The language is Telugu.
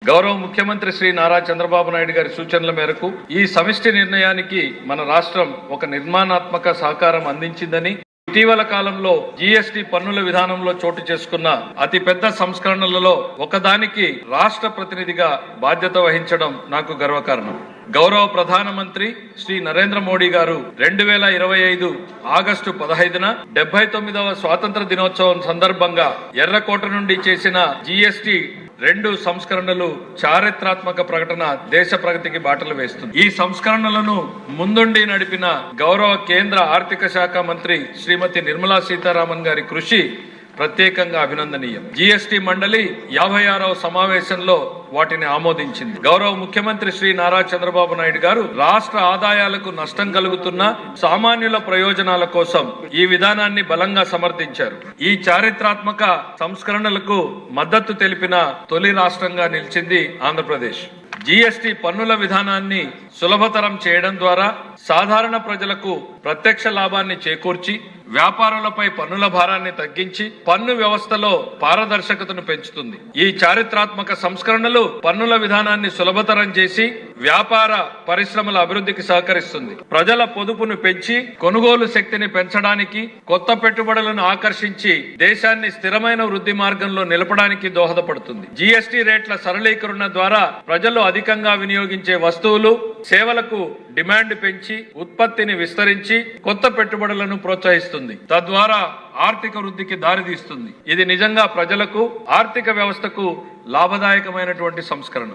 గౌరవ ముఖ్యమంత్రి శ్రీ నారా చంద్రబాబు నాయుడు గారి సూచనల మేరకు ఈ సమిష్టి నిర్ణయానికి మన రాష్ట్రం ఒక నిర్మాణాత్మక సహకారం అందించిందని, ఇటీవల కాలంలో జీఎస్టీ పన్నుల విధానంలో చోటు చేసుకున్న అతిపెద్ద సంస్కరణలలో ఒకదానికి రాష్ట్ర ప్రతినిధిగా బాధ్యత వహించడం నాకు గర్వకారణం. గౌరవ ప్రధానమంత్రి శ్రీ నరేంద్ర మోడీ గారు 2025 ఆగస్టు 15న 79వ స్వాతంత్ర దినోత్సవం సందర్భంగా ఎర్రకోట నుండి చేసిన జీఎస్టీ 2 సంస్కరణలు చారిత్రాత్మక ప్రకటన దేశ ప్రగతికి బాటలు వేస్తుంది. ఈ సంస్కరణలను ముందుండి నడిపిన గౌరవ కేంద్ర ఆర్థిక శాఖ మంత్రి శ్రీమతి నిర్మలా సీతారామన్ గారి కృషి ప్రత్యేకంగా అభినందనీయం. జీఎస్టీ మండలి 56వ సమావేశంలో వాటిని ఆమోదించింది. గౌరవ ముఖ్యమంత్రి శ్రీ నారా చంద్రబాబు నాయుడు గారు రాష్ట్ర ఆదాయాలకు నష్టం కలుగుతున్న సామాన్యుల ప్రయోజనాల కోసం ఈ విధానాన్ని బలంగా సమర్థించారు. ఈ చారిత్రాత్మక సంస్కరణలకు మద్దతు తెలిపిన తొలి రాష్ట్రంగా నిలిచింది ఆంధ్రప్రదేశ్. జీఎస్టీ పన్నుల విధానాన్ని సులభతరం చేయడం ద్వారా సాధారణ ప్రజలకు ప్రత్యక్ష లాభాన్ని చేకూర్చి వ్యాపారులపై పన్నుల భారాన్ని తగ్గించి పన్ను వ్యవస్థలో పారదర్శకతను పెంచుతుంది. ఈ చారిత్రాత్మక సంస్కరణలు పన్నుల విధానాన్ని సులభతరం చేసి వ్యాపార పరిశ్రమల అభివృద్ధికి సహకరిస్తుంది. ప్రజల పొదుపును పెంచి కొనుగోలు శక్తిని పెంచడానికి, కొత్త పెట్టుబడులను ఆకర్షించి దేశాన్ని స్థిరమైన వృద్ధి మార్గంలో నిలపడానికి దోహదపడుతుంది. జీఎస్టీ రేట్ల సరళీకరణ ద్వారా ప్రజలు అధికంగా వినియోగించే వస్తువులు, సేవలకు డిమాండ్ పెంచి ఉత్పత్తిని విస్తరించి కొత్త పెట్టుబడులను ప్రోత్సహిస్తుంది. తద్వారా ఆర్థిక వృద్ధికి దారితీస్తుంది. ఇది నిజంగా ప్రజలకు, ఆర్థిక వ్యవస్థకు లాభదాయకమైనటువంటి సంస్కరణ.